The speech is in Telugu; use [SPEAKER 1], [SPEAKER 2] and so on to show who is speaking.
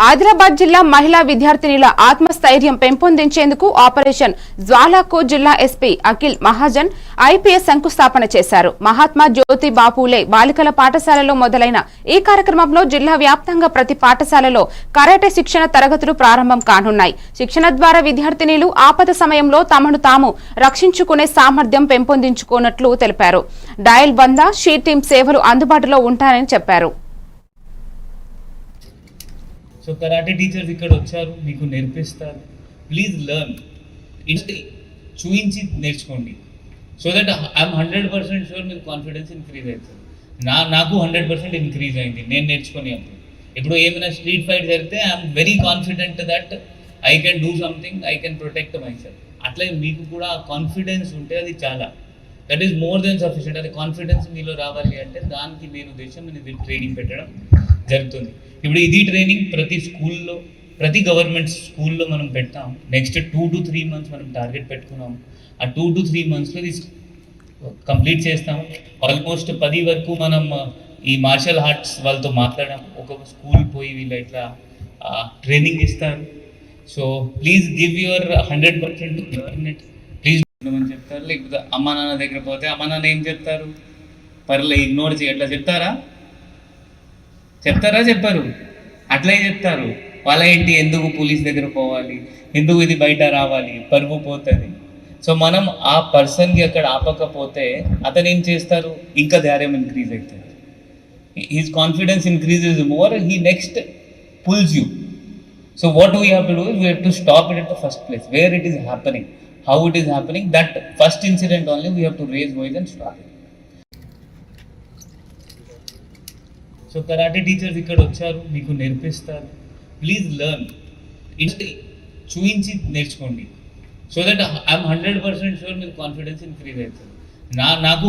[SPEAKER 1] ఆదిలాబాద్ జిల్లా మహిళా విద్యార్థినిల ఆత్మస్థైర్యం పెంపొందించేందుకు ఆపరేషన్ జ్వాలాకు జిల్లా ఎస్పీ అఖిల్ మహాజన్ ఐపీఎస్ శంకుస్థాపన చేశారు. మహాత్మా జ్యోతి బాపులే బాలికల పాఠశాలలో మొదలైన ఈ కార్యక్రమంలో జిల్లా వ్యాప్తంగా ప్రతి పాఠశాలలో కరాటే శిక్షణ తరగతులు ప్రారంభం కానున్నాయి. శిక్షణ ద్వారా విద్యార్థినిలు ఆపద సమయంలో తమను తాము రక్షించుకునే సామర్థ్యం పెంపొందించుకున్నట్లు తెలిపారు. డయల్ 100 షీ టీమ్ సేవలు అందుబాటులో ఉంటాయని చెప్పారు.
[SPEAKER 2] సో కరాటే టీచర్స్ ఇక్కడ వచ్చారు, మీకు నేర్పిస్తారు. ప్లీజ్ లెర్న్, ఇంటి చూయించి నేర్చుకోండి. సో దట్ ఐఎమ్ 100% షూర్ మీకు కాన్ఫిడెన్స్ ఇంక్రీజ్ అవుతుంది. నాకు 100% ఇంక్రీజ్ అయింది నేను నేర్చుకునే అప్పుడు. ఇప్పుడు ఏమైనా స్ట్రీట్ ఫైట్ జరిగితే I'm very confident that I can do something, I can protect my self. అట్లా మీకు కూడా కాన్ఫిడెన్స్ ఉంటే అది చాలా, that is more than sufficient. అది కాన్ఫిడెన్స్ మీలో రావాలి అంటే దానికి నేను ఉద్దేశం ఇది ట్రైనింగ్ పెట్టడం జరుగుతుంది. ఇప్పుడు ఇది ట్రైనింగ్ ప్రతి స్కూల్లో, ప్రతి గవర్నమెంట్ స్కూల్లో మనం పెడతాం. నెక్స్ట్ 2 to 3 months మనం టార్గెట్ పెట్టుకున్నాం. ఆ 2 to 3 monthsలో ఇది కంప్లీట్ చేస్తాం. ఆల్మోస్ట్ 10 వరకు మనం ఈ మార్షల్ ఆర్ట్స్ వాళ్ళతో మాట్లాడాం. ఒక స్కూల్ పోయి వీళ్ళు ఇట్లా ట్రైనింగ్ ఇస్తారు. So please give your 100% government. Please అని చెప్తారు. లేకపోతే అమ్మా నాన్న దగ్గర పోతే అమ్మా నాన్న ఏం చెప్తారు, పర్లే ఇగ్నోర్ చేయి అట్లా చెప్తారా? చెప్పరు, అట్లే చెప్తారు. వాళ్ళ ఏంటి, ఎందుకు పోలీస్ దగ్గర పోవాలి, ఎందుకు ఇది బయట రావాలి, పరువు పోతుంది. సో మనం ఆ పర్సన్కి అక్కడ ఆపకపోతే అతను ఏం చేస్తారు, ఇంకా ధైర్యం ఇంక్రీజ్ అవుతుంది. His confidence increases more, he next pulls you. So what we have to do is we have to stop it at the first place where it is happening, how it is happening. That first incident only we have to raise voice and stop it. So karate teachers ఇక్కడ వచ్చారు, మీకు నేర్పిస్తారు. ప్లీజ్ లెర్న్, ఇంటి చూయించి నేర్చుకోండి. సో దట్ ఐఎమ్ 100% షూర్ మీకు కాన్ఫిడెన్స్ ఇంక్రీజ్ అవుతుంది. నాకు